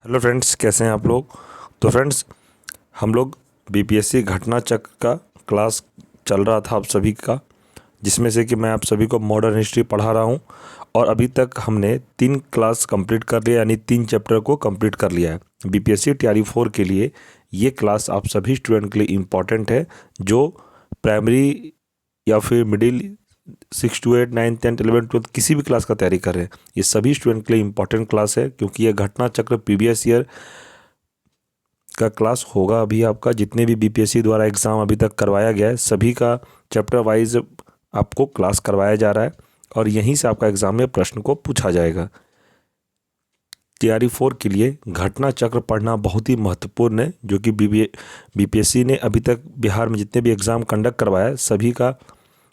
Hello friends, कैसे हैं आप लोग। तो फ्रेंड्स, हम लोग बीपीएससी घटना चक्र का क्लास चल रहा था आप सभी का, जिसमें से कि मैं आप सभी को मॉडर्न हिस्ट्री पढ़ा रहा हूं। और अभी तक हमने 3 क्लास कंप्लीट कर लिया, यानी 3 चैप्टर को कंप्लीट कर लिया है। बीपीएससी टीआरई 4 के लिए ये क्लास आप सभी स्टूडेंट के लिए इम्पॉर्टेंट है, जो प्राइमरी या फिर मिडिल 6 to 8 9 10 11 12 किसी भी क्लास का तैयारी कर रहे हैं। ये सभी स्टूडेंट के लिए इम्पॉर्टेंट क्लास है, क्योंकि ये घटना चक्र प्रीवियस ईयर का क्लास होगा। अभी आपका जितने भी बीपीएससी द्वारा एग्ज़ाम अभी तक करवाया गया है, सभी का चैप्टर वाइज आपको क्लास करवाया जा रहा है, और यहीं से आपका एग्ज़ाम में प्रश्न को पूछा जाएगा। टीआरई 4 के लिए घटना चक्र पढ़ना बहुत ही महत्वपूर्ण है, जो कि बीपीएससी ने अभी तक बिहार में जितने भी एग्ज़ाम कंडक्ट करवाया है, सभी का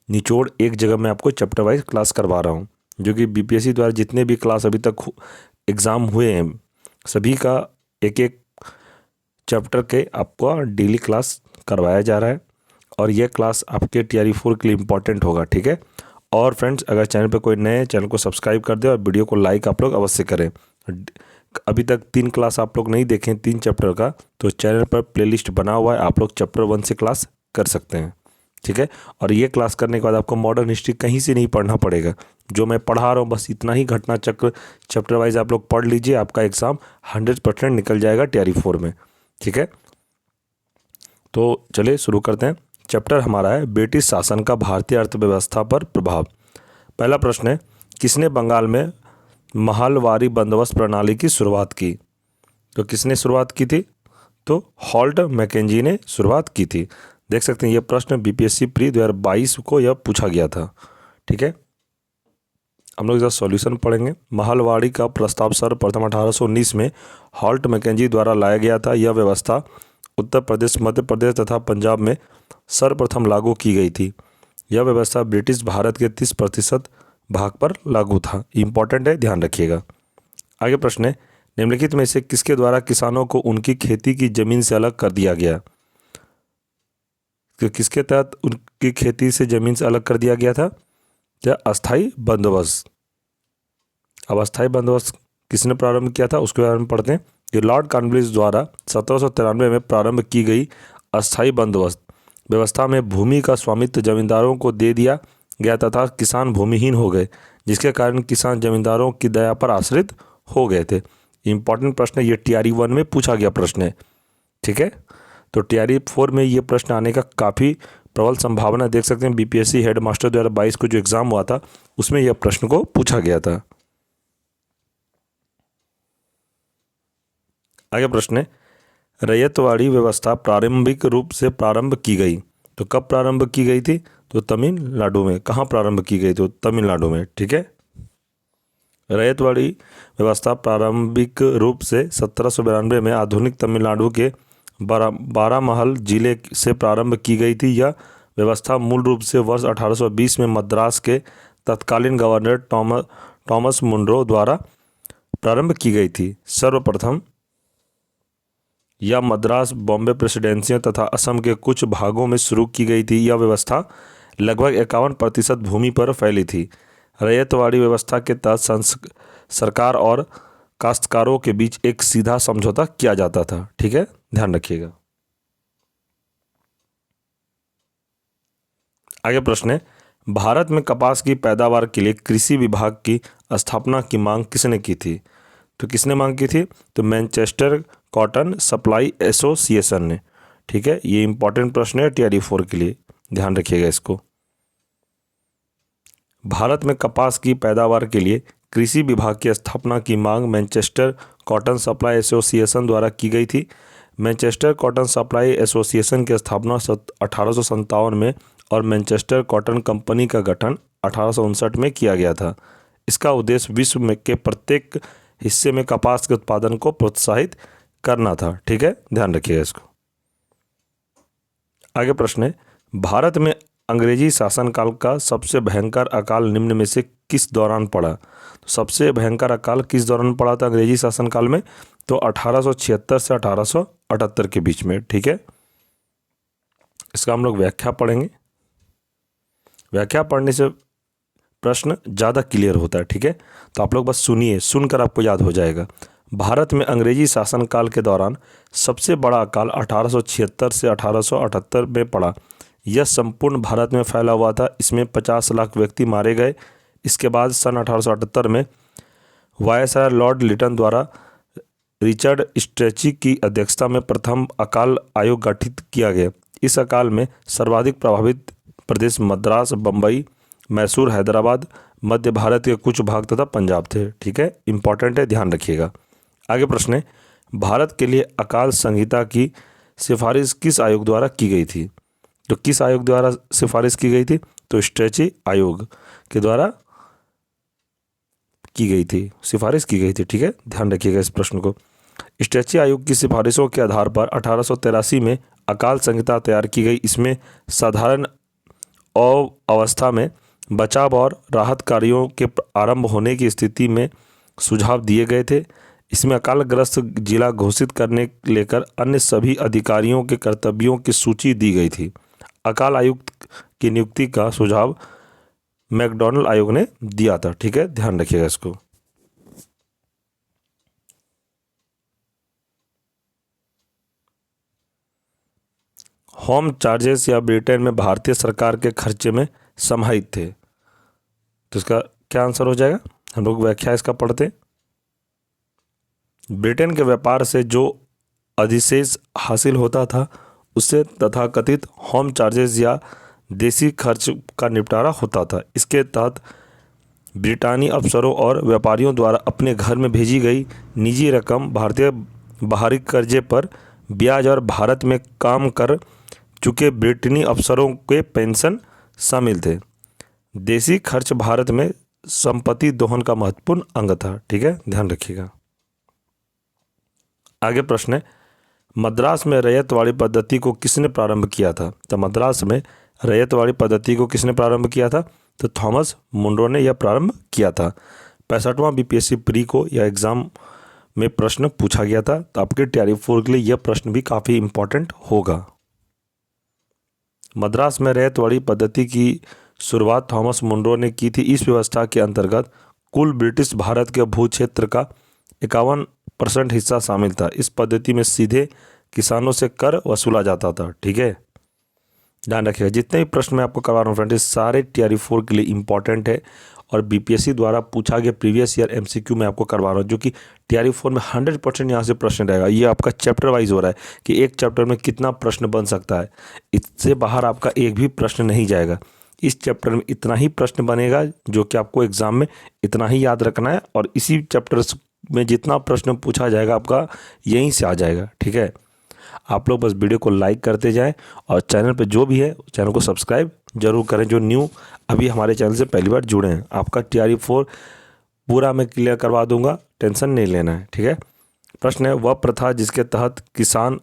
निचोड़ एक जगह मैं आपको चैप्टर वाइज क्लास करवा रहा हूँ। जो कि बीपीएससी द्वारा जितने भी क्लास अभी तक एग्ज़ाम हुए हैं, सभी का एक एक चैप्टर के आपको डेली क्लास करवाया जा रहा है, और यह क्लास आपके टीआरई 4 के लिए इम्पॉर्टेंट होगा। ठीक है। और फ्रेंड्स, अगर चैनल पर कोई नए, चैनल को सब्सक्राइब कर दें और वीडियो को लाइक आप लोग अवश्य करें। अभी तक 3 क्लास आप लोग नहीं देखें 3 चैप्टर का, तो चैनल पर प्लेलिस्ट बना हुआ है, आप लोग चैप्टर 1 से क्लास कर सकते हैं। ठीक है। और ये क्लास करने के बाद आपको मॉडर्न हिस्ट्री कहीं से नहीं पढ़ना पड़ेगा, जो मैं पढ़ा रहा हूँ बस इतना ही घटना चक्र चैप्टर वाइज आप लोग पढ़ लीजिए, आपका एग्ज़ाम 100% निकल जाएगा टीआरई 4 में। ठीक है। तो चलिए शुरू करते हैं। चैप्टर हमारा है ब्रिटिश शासन का भारतीय अर्थव्यवस्था पर प्रभाव। पहला प्रश्न है, किसने बंगाल में महलवारी बंदोबस्त प्रणाली की शुरुआत की। तो किसने शुरुआत की थी? तो हॉल्ट मैकेंजी ने शुरुआत की थी। देख सकते हैं ये प्रश्न बीपीएससी प्री 2022 को यह पूछा गया था। ठीक है। हम लोग इसका सॉल्यूशन पढ़ेंगे। महलवाड़ी का प्रस्ताव सर्वप्रथम 1819 में हॉल्ट मैकेंजी द्वारा लाया गया था। यह व्यवस्था उत्तर प्रदेश, मध्य प्रदेश तथा पंजाब में सर्वप्रथम लागू की गई थी। यह व्यवस्था ब्रिटिश भारत के 30% भाग पर लागू था। इम्पॉर्टेंट है, ध्यान रखिएगा। आगे प्रश्न है, निम्नलिखित में से किसके द्वारा किसानों को उनकी खेती की जमीन से अलग कर दिया गया। तो किसके तहत उनकी खेती से जमीन से अलग कर दिया गया था? क्या अस्थाई बंदोबस्त। अब अस्थाई बंदोबस्त किसने प्रारंभ किया था उसके बारे में पढ़ते हैं। ये लॉर्ड कॉर्नवालिस द्वारा 1793 में प्रारंभ की गई अस्थाई बंदोबस्त व्यवस्था में भूमि का स्वामित्व जमींदारों को दे दिया गया तथा किसान भूमिहीन हो गए, जिसके कारण किसान जमींदारों की दया पर आश्रित हो गए थे। इंपॉर्टेंट प्रश्न है, ये टीआरई 1 में पूछा गया प्रश्न है। ठीक है। तो टीआरई 4 में ये प्रश्न आने का काफ़ी प्रबल संभावना देख सकते हैं। बीपीएससी हेडमास्टर 2022 को जो एग्ज़ाम हुआ था उसमें यह प्रश्न को पूछा गया था। आगे प्रश्न है, रैयतवाड़ी व्यवस्था प्रारंभिक रूप से प्रारंभ की गई। तो कब प्रारंभ की गई थी? तो तमिलनाडु में। कहाँ प्रारंभ की गई? तो तमिलनाडु में। ठीक है। रैयतवाड़ी व्यवस्था प्रारंभिक रूप से 1792 में आधुनिक तमिलनाडु के बारामहल जिले से प्रारंभ की गई थी। यह व्यवस्था मूल रूप से वर्ष 1820 में मद्रास के तत्कालीन गवर्नर टॉमस मुनरो द्वारा प्रारंभ की गई थी। सर्वप्रथम यह मद्रास, बॉम्बे प्रेसिडेंसियों तथा असम के कुछ भागों में शुरू की गई थी। यह व्यवस्था लगभग 51% भूमि पर फैली थी। रैयतवाड़ी व्यवस्था के तहत सरकार और काश्तकारों के बीच एक सीधा समझौता किया जाता था। ठीक है, ध्यान रखिएगा। आगे प्रश्न है, भारत में कपास की पैदावार के लिए कृषि विभाग की स्थापना की मांग किसने की थी। तो किसने मांग की थी? तो मैनचेस्टर कॉटन सप्लाई एसोसिएशन ने। ठीक है, ये इंपॉर्टेंट प्रश्न है टीआरई 4 के लिए, ध्यान रखिएगा इसको। भारत में कपास की पैदावार के लिए कृषि विभाग की स्थापना की मांग मैनचेस्टर कॉटन सप्लाई एसोसिएशन द्वारा की गई थी। मैनचेस्टर कॉटन सप्लाई एसोसिएशन की स्थापना 1857 में और मैनचेस्टर कॉटन कंपनी का गठन 1859 में किया गया था। इसका उद्देश्य विश्व में के प्रत्येक हिस्से में कपास के उत्पादन को प्रोत्साहित करना था। ठीक है, ध्यान रखिएगा इसको। आगे प्रश्न है, भारत में अंग्रेजी शासनकाल का सबसे भयंकर अकाल निम्न में से किस दौरान पड़ा। तो सबसे भयंकर अकाल किस दौरान पड़ा था अंग्रेजी शासनकाल में? तो 1876 से 1878 के बीच में। ठीक है, इसका हम लोग व्याख्या पढ़ेंगे। व्याख्या पढ़ने से प्रश्न ज़्यादा क्लियर होता है। ठीक है, तो आप लोग बस सुनिए, सुनकर आपको याद हो जाएगा। भारत में अंग्रेजी शासनकाल के दौरान सबसे बड़ा अकाल 1876 से 1878 में पड़ा। यह संपूर्ण भारत में फैला हुआ था। इसमें 50 लाख व्यक्ति मारे गए। इसके बाद सन 1878 में वायसराय लॉर्ड लिटन द्वारा रिचर्ड स्ट्रेची की अध्यक्षता में प्रथम अकाल आयोग गठित किया गया। इस अकाल में सर्वाधिक प्रभावित प्रदेश मद्रास, बम्बई, मैसूर, हैदराबाद, मध्य भारत के कुछ भाग तथा पंजाब थे। ठीक है, इंपॉर्टेंट है, ध्यान रखिएगा। आगे प्रश्न है, भारत के लिए अकाल संहिता की सिफारिश किस आयोग द्वारा की गई थी? तो किस आयोग द्वारा सिफारिश की गई थी? तो स्ट्रेची आयोग के द्वारा की गई थी, सिफारिश की गई थी। ठीक है, ध्यान रखिएगा इस प्रश्न को। स्ट्रेची आयोग की सिफारिशों के आधार पर 1883 में अकाल संहिता तैयार की गई। इसमें साधारण अवस्था में बचाव और राहत कार्यों के आरंभ होने की स्थिति में सुझाव दिए गए थे। इसमें अकालग्रस्त जिला घोषित करने लेकर अन्य सभी अधिकारियों के कर्तव्यों की सूची दी गई थी। अकाल आयुक्त की नियुक्ति का सुझाव मैकडॉनल्ड आयोग ने दिया था। ठीक है, ध्यान रखिएगा इसको। होम चार्जेस या ब्रिटेन में भारतीय सरकार के खर्चे में समाहित थे। तो इसका क्या आंसर हो जाएगा? हम लोग व्याख्या इसका पढ़ते हैं। ब्रिटेन के व्यापार से जो अधिशेष हासिल होता था उससे तथाकथित होम चार्जेस या देसी खर्च का निपटारा होता था। इसके तहत ब्रिटानी अफसरों और व्यापारियों द्वारा अपने घर में भेजी गई निजी रकम, भारतीय बाहरी कर्जे पर ब्याज और भारत में काम कर चुके ब्रिटेनी अफसरों के पेंशन शामिल थे। देसी खर्च भारत में संपत्ति दोहन का महत्वपूर्ण अंग था। ठीक है, ध्यान रखिएगा। आगे प्रश्न है, मद्रास में रैयतवाड़ी पद्धति को किसने प्रारंभ किया था? तो मद्रास में रैयतवाड़ी पद्धति को किसने प्रारंभ किया था? तो थॉमस मुनरो ने यह प्रारंभ किया था। 65वां बीपीएससी प्री को यह एग्जाम में प्रश्न पूछा गया था, तो आपके तैयारी 4 के लिए यह प्रश्न भी काफ़ी इंपॉर्टेंट होगा। मद्रास में रैयतवाड़ी पद्धति की शुरुआत थॉमस मुनरो ने की थी। इस व्यवस्था के अंतर्गत कुल ब्रिटिश भारत के भू क्षेत्र का 51% हिस्सा शामिल था। इस पद्धति में सीधे किसानों से कर वसूला जाता था। ठीक है, ध्यान रखिएगा। जितने भी प्रश्न मैं आपको करवा रहा हूँ फ्रेंड, सारे टीआरई 4 के लिए इंपॉर्टेंट है और बीपीएससी द्वारा पूछा गया प्रीवियस ईयर एमसीक्यू में आपको करवा रहा हूँ, जो कि टीआरई 4 में 100% यहाँ से प्रश्न रहेगा। ये आपका चैप्टर वाइज हो रहा है कि एक चैप्टर में कितना प्रश्न बन सकता है। इससे बाहर आपका एक भी प्रश्न नहीं जाएगा। इस चैप्टर में इतना ही प्रश्न बनेगा जो कि आपको एग्जाम में इतना ही याद रखना है, और इसी चैप्टर में जितना प्रश्न पूछा जाएगा आपका यहीं से आ जाएगा। ठीक है, आप लोग बस वीडियो को लाइक करते जाएं और चैनल पे जो भी है चैनल को सब्सक्राइब जरूर करें, जो न्यू अभी हमारे चैनल से पहली बार जुड़े हैं। आपका टीआरई 4 पूरा मैं क्लियर करवा दूंगा, टेंशन नहीं लेना है। ठीक है, प्रश्न है, वह प्रथा जिसके तहत किसान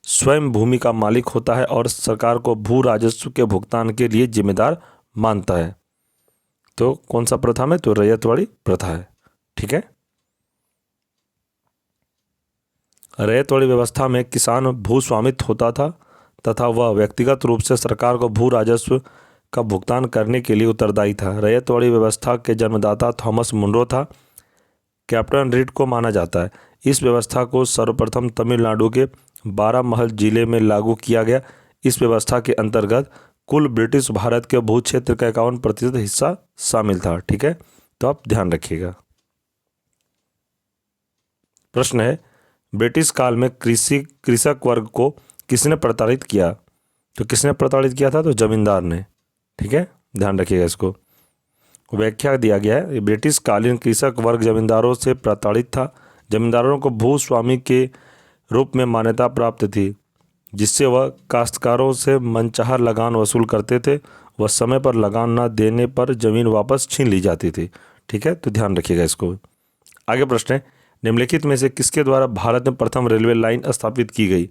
स्वयं भूमि का मालिक होता है और सरकार को भू राजस्व के भुगतान के लिए जिम्मेदार मानता है, तो कौन सा प्रथा में? तो रैयतवाड़ी प्रथा है। ठीक है, रैयतवाड़ी व्यवस्था में किसान भू स्वामित्व होता था तथा वह व्यक्तिगत रूप से सरकार को भू राजस्व का भुगतान करने के लिए उत्तरदायी था। रैयतवाड़ी व्यवस्था के जन्मदाता थॉमस मुनरो था। कैप्टन रीड को माना जाता है। इस व्यवस्था को सर्वप्रथम तमिलनाडु के बारामहल जिले में लागू किया गया। इस व्यवस्था के अंतर्गत कुल ब्रिटिश भारत के भू क्षेत्र का 51% हिस्सा शामिल था। ठीक है, तो आप ध्यान रखिएगा। प्रश्न है, ब्रिटिश काल में कृषक वर्ग को किसने प्रताड़ित किया? तो किसने प्रताड़ित किया था? तो जमींदार ने। ठीक है, ध्यान रखिएगा इसको। व्याख्या दिया गया है, ब्रिटिश कालीन कृषक वर्ग जमींदारों से प्रताड़ित था। जमींदारों को भूस्वामी के रूप में मान्यता प्राप्त थी, जिससे वह काश्तकारों से मनचाहा लगान वसूल करते थे। वह समय पर लगान न देने पर जमीन वापस छीन ली जाती थी। ठीक है, तो ध्यान रखिएगा इसको। आगे प्रश्न है, निम्नलिखित में से किसके द्वारा भारत में प्रथम रेलवे लाइन स्थापित की गई?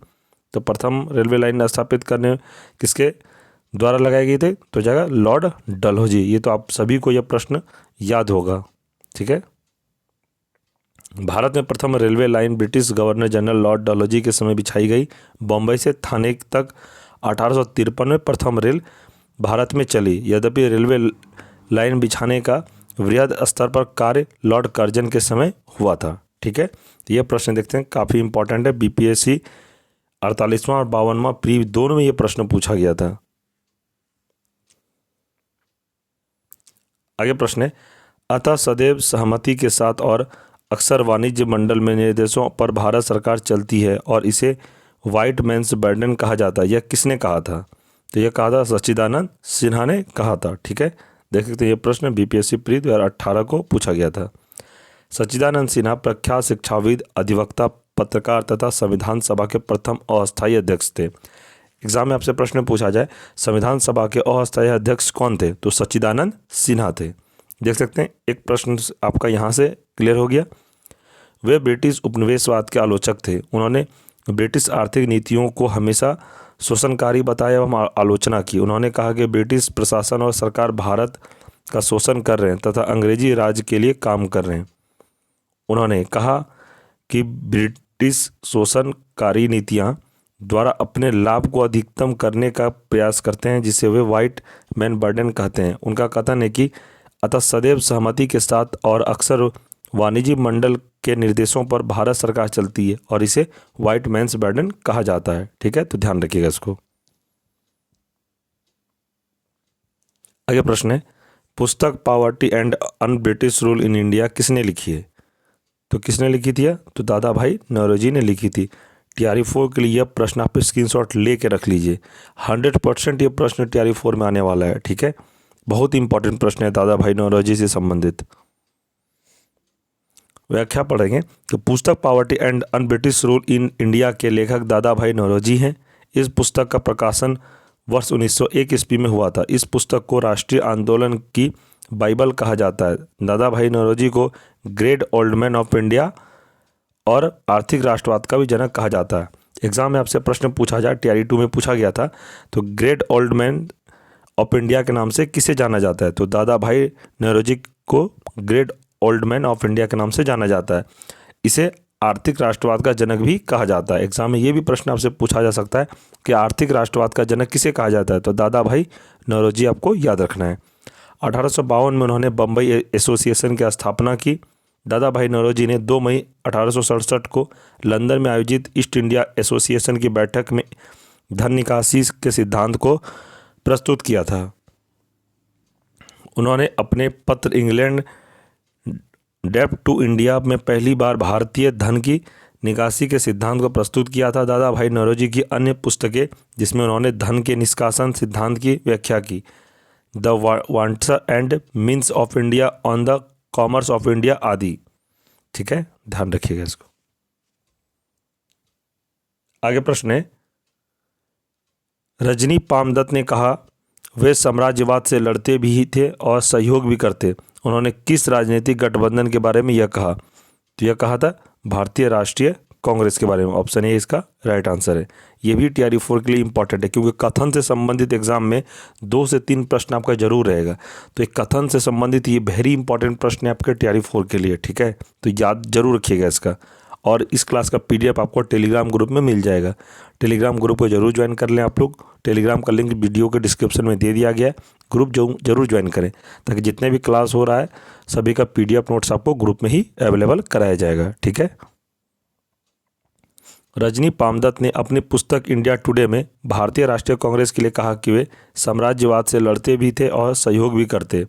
तो प्रथम रेलवे लाइन स्थापित करने किसके द्वारा लगाई गई थी? तो जाएगा लॉर्ड डलहौजी। ये तो आप सभी को यह प्रश्न याद होगा। ठीक है, भारत में प्रथम railway line British governor general Lord Dalhousie के समय बिछाई गई। बम्बई से थाने तक 1853 में प्रथम रेल भारत में चली। यद्यपि रेलवे लाइन बिछाने का वृहद स्तर पर कार्य लॉर्ड कर्जन के समय हुआ था। ठीक है, तो ये प्रश्न देखते हैं, काफ़ी इंपॉर्टेंट है। बीपीएससी 48वां और 52वां प्री दोनों में ये प्रश्न पूछा गया था। आगे प्रश्न है, अतः सदैव सहमति के साथ और अक्सर वाणिज्य मंडल में निर्देशों पर भारत सरकार चलती है और इसे व्हाइट मैन्स बर्डन कहा जाता है, यह किसने कहा था? तो यह कहा था सच्चिदानंद सिन्हा ने कहा था। ठीक है, देख सकते हैं ये प्रश्न बीपीएससी प्री 2018 को पूछा गया था। सच्चिदानंद सिन्हा प्रख्यात शिक्षाविद, अधिवक्ता, पत्रकार तथा संविधान सभा के प्रथम अस्थायी अध्यक्ष थे। एग्जाम में आपसे प्रश्न पूछा जाए संविधान सभा के अस्थायी अध्यक्ष कौन थे, तो सच्चिदानंद सिन्हा थे। देख सकते हैं एक प्रश्न आपका यहाँ से क्लियर हो गया। वे ब्रिटिश उपनिवेशवाद के आलोचक थे। उन्होंने ब्रिटिश आर्थिक नीतियों को हमेशा शोषणकारी बताया एवं आलोचना की। उन्होंने कहा कि ब्रिटिश प्रशासन और सरकार भारत का शोषण कर रहे हैं तथा अंग्रेजी राज के लिए काम कर रहे हैं। उन्होंने कहा कि ब्रिटिश शोषणकारी नीतियां द्वारा अपने लाभ को अधिकतम करने का प्रयास करते हैं, जिसे वे व्हाइट मैन बर्डन कहते हैं। उनका कथन है कि अतः सदैव सहमति के साथ और अक्सर वाणिज्य मंडल के निर्देशों पर भारत सरकार चलती है और इसे व्हाइट मैन्स बर्डन कहा जाता है। ठीक है, तो ध्यान रखिएगा इसको। आगे प्रश्न है, पुस्तक poverty and un British rule in India किसने लिखी है? तो किसने लिखी थी? तो दादा भाई नौरोजी ने लिखी थी। टीआरई 4 के लिए यह प्रश्न आप स्क्रीनशॉट लेके रख लीजिए। 100% ये प्रश्न टीआरई 4 में आने वाला है। ठीक है, बहुत इंपॉर्टेंट प्रश्न है दादा भाई नौरोजी से संबंधित। व्याख्या पढ़ेंगे तो पुस्तक poverty and un British rule in India के लेखक दादा भाई नौरोजी हैं। इस पुस्तक का प्रकाशन वर्ष 1901 ईस्वी में हुआ था। इस पुस्तक को राष्ट्रीय आंदोलन की बाइबल कहा जाता है। दादा भाई नौरोजी को great old man of India और आर्थिक राष्ट्रवाद का भी जनक कहा जाता है। एग्जाम में आपसे प्रश्न पूछा जाए, टीआरई 2 में पूछा गया था, तो great old man of India के नाम से किसे जाना जाता है? तो दादा भाई नौरोजी को great old man of India के नाम से जाना जाता है। इसे आर्थिक राष्ट्रवाद का जनक भी कहा जाता है। एग्जाम में ये भी प्रश्न आपसे पूछा जा सकता है कि आर्थिक राष्ट्रवाद का जनक किसे कहा जाता है? तो दादा भाई नौरोजी आपको याद रखना है। 1852 में उन्होंने बम्बई एसोसिएशन की स्थापना की। दादा भाई नौरोजी ने 2 मई 1867 को लंदन में आयोजित ईस्ट इंडिया एसोसिएशन की बैठक में धन निकासी के सिद्धांत को प्रस्तुत किया था। उन्होंने अपने पत्र इंग्लैंड डेब्ट टू इंडिया में पहली बार भारतीय धन की निकासी के सिद्धांत को प्रस्तुत किया था। दादा भाई नौरोजी की अन्य पुस्तकें जिसमें उन्होंने धन के निष्कासन सिद्धांत की व्याख्या की, the wants and means of India, on the commerce of India आदि। ठीक है, ध्यान रखिएगा इसको। आगे प्रश्न है, रजनी पामदत्त ने कहा वे साम्राज्यवाद से लड़ते भी थे और सहयोग भी करते। उन्होंने किस राजनीतिक गठबंधन के बारे में यह कहा? तो यह कहा था भारतीय राष्ट्रीय कांग्रेस के बारे में। ऑप्शन ए इसका राइट आंसर है। यह भी टीआरई 4 के लिए इंपॉर्टेंट है, क्योंकि कथन से संबंधित एग्जाम में 2 से 3 प्रश्न आपका जरूर रहेगा। तो एक कथन से संबंधित ये वेरी इंपॉर्टेंट प्रश्न है आपके टीआरई 4 के लिए। ठीक है, तो याद जरूर रखिएगा इसका। और इस क्लास का पीडीएफ आपको टेलीग्राम ग्रुप में मिल जाएगा। टेलीग्राम ग्रुप को जरूर ज्वाइन कर लें आप लोग। टेलीग्राम का लिंक वीडियो के डिस्क्रिप्शन में दे दिया गया है। ग्रुप जरूर ज्वाइन करें, ताकि जितने भी क्लास हो रहा है सभी का पीडीएफ नोट्स आपको ग्रुप में ही अवेलेबल कराया जाएगा। ठीक है, रजनी पामदत्त ने अपनी पुस्तक इंडिया टुडे में भारतीय राष्ट्रीय कांग्रेस के लिए कहा कि वे साम्राज्यवाद से लड़ते भी थे और सहयोग भी करते।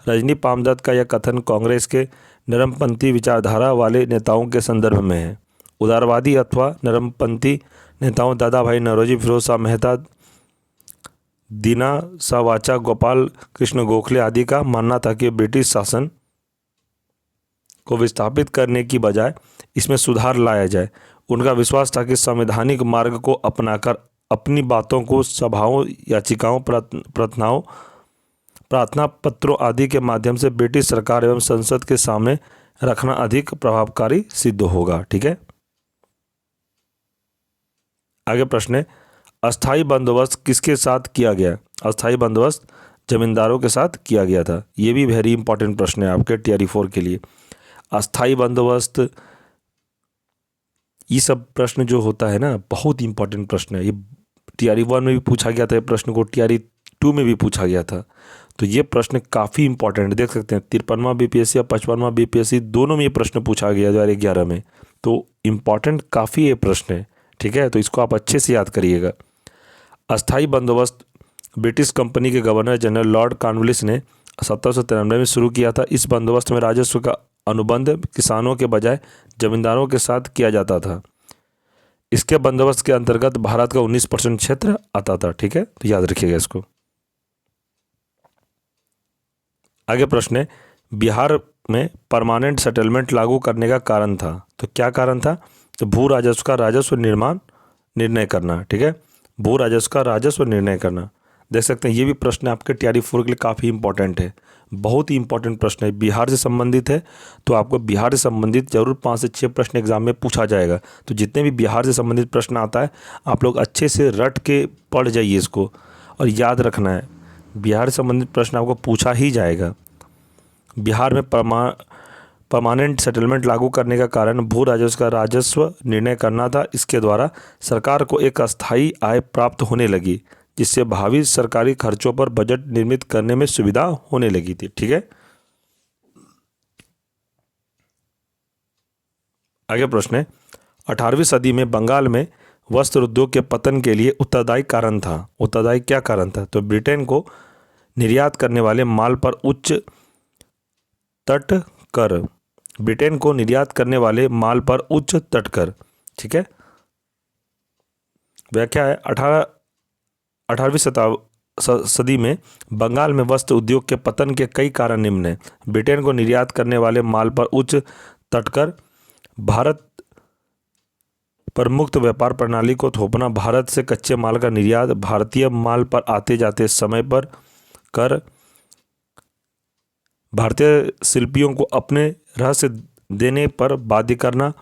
रजनी पामदत्त का यह कथन कांग्रेस के नरमपंथी विचारधारा वाले नेताओं के संदर्भ में है। उदारवादी अथवा नरमपंथी नेताओं दादा भाई नौरोजी, फिरोज शाह मेहता, दीना सावाचा, गोपाल कृष्ण गोखले आदि का मानना था कि ब्रिटिश शासन को विस्थापित करने की बजाय इसमें सुधार लाया जाए। उनका विश्वास था कि संवैधानिक मार्ग को अपनाकर अपनी बातों को सभाओं, याचिकाओं, प्रार्थना पत्रों आदि के माध्यम से ब्रिटिश सरकार एवं संसद के सामने रखना अधिक प्रभावकारी सिद्ध होगा। ठीक है, आगे प्रश्न है, अस्थाई बंदोबस्त किसके साथ किया गया? अस्थाई बंदोबस्त जमींदारों के साथ किया गया था। ये भी वेरी इंपॉर्टेंट प्रश्न है आपके टीआरई 4 के लिए। अस्थाई बंदोबस्त, ये सब प्रश्न जो होता है ना, बहुत इंपॉर्टेंट प्रश्न है। ये टीआरई 1 में भी पूछा गया था, ये प्रश्न को टीआरई 2 में भी पूछा गया था। तो ये प्रश्न काफ़ी इंपॉर्टेंट देख सकते हैं। 53वां बीपीएससी और 55वां बीपीएससी दोनों में ये प्रश्न पूछा गया 2011 में। तो इम्पॉर्टेंट काफ़ी ये प्रश्न है, ठीक है। तो इसको आप अच्छे से याद करिएगा। अस्थाई बंदोबस्त ब्रिटिश कंपनी के गवर्नर जनरल लॉर्ड कॉर्नवालिस ने 1793 में शुरू किया था। इस बंदोबस्त में राजस्व का अनुबंध किसानों के बजाय जमींदारों के साथ किया जाता था। इसके बंदोबस्त के अंतर्गत भारत का 19% क्षेत्र आता था, ठीक है। तो याद रखिएगा इसको। आगे प्रश्न है, बिहार में परमानेंट सेटलमेंट लागू करने का कारण था। तो क्या कारण था? तो भू राजस्व का राजस्व निर्णय करना, ठीक है। भू राजस्व का राजस्व निर्णय करना। देख सकते हैं ये भी प्रश्न आपके TRE 4 के लिए काफ़ी इंपॉर्टेंट है, बहुत ही इंपॉर्टेंट प्रश्न है। बिहार से संबंधित है तो आपको बिहार से संबंधित जरूर 5 से 6 प्रश्न एग्जाम में पूछा जाएगा। तो जितने भी बिहार से संबंधित प्रश्न आता है आप लोग अच्छे से रट के पढ़ जाइए इसको, और याद रखना है बिहार से संबंधित प्रश्न आपको पूछा ही जाएगा। बिहार में परमानेंट सेटलमेंट लागू करने का कारण भू राजस्व का राजस्व निर्णय करना था। इसके द्वारा सरकार को एक अस्थायी आय प्राप्त होने लगी, जिससे भावी सरकारी खर्चों पर बजट निर्मित करने में सुविधा होने लगी थी, ठीक है। आगे प्रश्न है, 18वीं सदी में बंगाल में वस्त्र उद्योग के पतन के लिए उत्तरदायी कारण था। उत्तरदायी क्या कारण था? तो ब्रिटेन को निर्यात करने वाले माल पर उच्च तट कर। ब्रिटेन को निर्यात करने वाले माल पर उच्च तट कर, ठीक है। व्याख्या है, 18वीं सदी में बंगाल में वस्त्र उद्योग के पतन के कई कारण निम्न हैं। ब्रिटेन को निर्यात करने वाले माल पर उच्च तटकर, भारत पर मुक्त व्यापार प्रणाली को थोपना, भारत से कच्चे माल का निर्यात, भारतीय माल पर आते जाते समय पर कर, भारतीय शिल्पियों को अपने रहस्य देने पर बाध्य करना,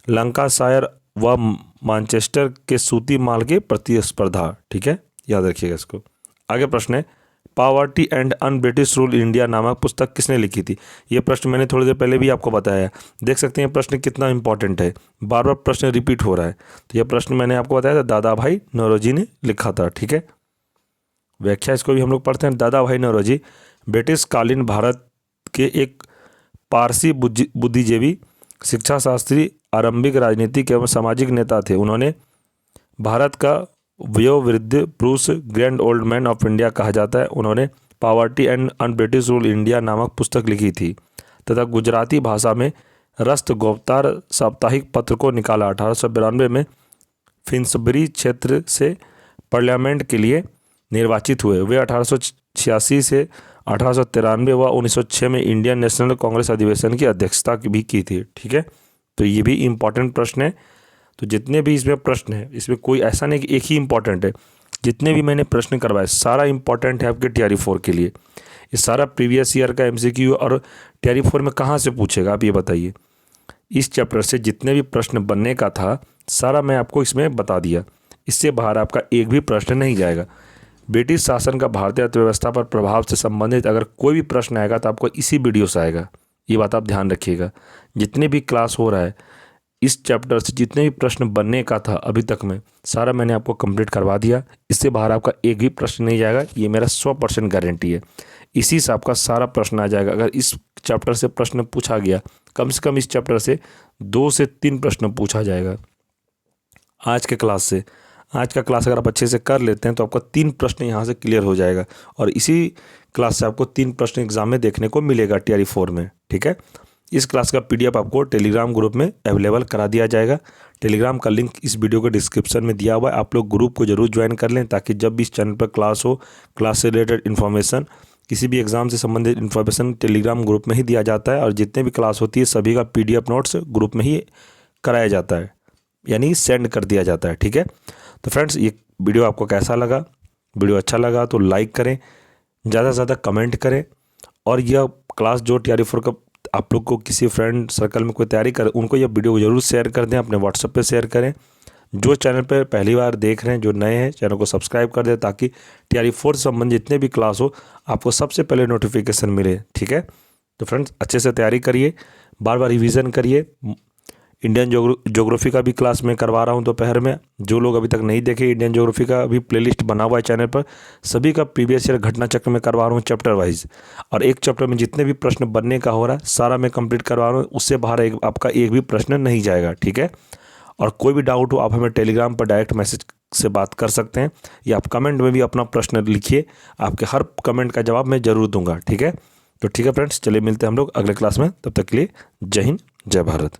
लंकाशायर व मैनचेस्टर के सूती माल के प्रतिस्पर्धा, ठीक है। याद रखिएगा इसको। आगे प्रश्न है, poverty and un British rule in India नामक पुस्तक किसने लिखी थी? ये प्रश्न मैंने थोड़ी देर पहले भी आपको बताया है। देख सकते हैं प्रश्न कितना इंपॉर्टेंट है, बार बार प्रश्न रिपीट हो रहा है। तो यह प्रश्न मैंने आपको बताया था, दादा भाई नौरोजी ने लिखा था, ठीक है। व्याख्या इसको भी हम लोग पढ़ते हैं। दादा भाई नौरोजी ब्रिटिश कालीन भारत के एक पारसी बुद्धिजीवी, शिक्षा शास्त्री, आरंभिक राजनीतिक एवं सामाजिक नेता थे। उन्होंने भारत का वयोवृद्ध पुरुष, grand old man of India कहा जाता है। उन्होंने poverty and un British rule India नामक पुस्तक लिखी थी तथा गुजराती भाषा में रस्त गोप्तार साप्ताहिक पत्र को निकाला। 1892 में फिन्सबरी क्षेत्र से पार्लियामेंट के लिए निर्वाचित हुए। वे 1886 से 1893 व 1906 में इंडियन नेशनल कांग्रेस अधिवेशन की अध्यक्षता भी की थी, ठीक है। तो ये भी इम्पॉर्टेंट प्रश्न है। तो जितने भी इसमें प्रश्न है, इसमें कोई ऐसा नहीं कि एक ही इम्पॉर्टेंट है। जितने भी मैंने प्रश्न करवाए सारा इम्पॉर्टेंट है आपके TRE 4 के लिए। ये सारा प्रीवियस ईयर का MCQ और TRE 4 में कहाँ से पूछेगा आप ये बताइए। इस चैप्टर से जितने भी प्रश्न बनने का था सारा मैं आपको इसमें बता दिया। इससे बाहर आपका एक भी प्रश्न नहीं जाएगा। ब्रिटिश शासन का भारतीय अर्थव्यवस्था पर प्रभाव से संबंधित अगर कोई भी प्रश्न आएगा तो आपको इसी वीडियो से आएगा, ये बात आप ध्यान रखिएगा। जितने भी क्लास हो रहा है इस चैप्टर से जितने भी प्रश्न बनने का था अभी तक में सारा मैंने आपको कंप्लीट करवा दिया। इससे बाहर आपका एक भी प्रश्न नहीं जाएगा, ये मेरा 100% गारंटी है। इसी से आपका सारा प्रश्न आ जाएगा। अगर इस चैप्टर से प्रश्न पूछा गया, कम से कम इस चैप्टर से 2 से 3 प्रश्न पूछा जाएगा आज के क्लास से। आज का क्लास अगर आप अच्छे से कर लेते हैं तो आपका 3 प्रश्न यहाँ से क्लियर हो जाएगा, और इसी क्लास से आपको 3 प्रश्न एग्जाम में देखने को मिलेगा TRE 4 में, ठीक है। इस क्लास का PDF आपको टेलीग्राम ग्रुप में अवेलेबल करा दिया जाएगा। टेलीग्राम का लिंक इस वीडियो के डिस्क्रिप्शन में दिया हुआ है। आप लोग ग्रुप को जरूर ज्वाइन कर लें ताकि जब भी इस चैनल पर क्लास हो, क्लास से रिलेटेड इन्फॉर्मेशन, किसी भी एग्जाम से संबंधित इन्फॉर्मेशन टेलीग्राम ग्रुप में ही दिया जाता है। और जितने भी क्लास होती है सभी का PDF नोट्स ग्रुप में ही कराया जाता है, यानी सेंड कर दिया जाता है, ठीक है। तो फ्रेंड्स ये वीडियो आपको कैसा लगा? वीडियो अच्छा लगा तो लाइक करें, ज़्यादा से ज़्यादा कमेंट करें, और यह क्लास जो TRE 4 का आप लोग को किसी फ्रेंड सर्कल में कोई तैयारी करे उनको यह वीडियो को जरूर शेयर कर दें, अपने WhatsApp पे शेयर करें। जो चैनल पे पहली बार देख रहे हैं, जो नए हैं, चैनल को सब्सक्राइब कर दें ताकि TRE 4 से संबंधित जितने भी क्लास हो आपको सबसे पहले नोटिफिकेशन मिले, ठीक है। तो फ्रेंड्स अच्छे से तैयारी करिए, बार बार रिवीजन करिए, इंडियन ज्योग्राफी का भी क्लास मैं करवा रहा हूँ दोपहर में। जो लोग अभी तक नहीं देखे, इंडियन ज्योग्राफी का भी प्लेलिस्ट बना हुआ है चैनल पर। सभी का प्रीवियस ईयर घटना चक्र में करवा रहा हूँ चैप्टर वाइज, और एक चैप्टर में जितने भी प्रश्न बनने का हो रहा है सारा मैं कंप्लीट करवा रहा हूँ। उससे बाहर आपका एक भी प्रश्न नहीं जाएगा, ठीक है। और कोई भी डाउट हो आप हमें टेलीग्राम पर डायरेक्ट मैसेज से बात कर सकते हैं, या आप कमेंट में भी अपना प्रश्न लिखिए, आपके हर कमेंट का जवाब मैं ज़रूर दूंगा, ठीक है। तो ठीक है फ्रेंड्स, चलिए मिलते हैं हम लोग अगले क्लास में। तब तक के लिए जय हिंद, जय भारत।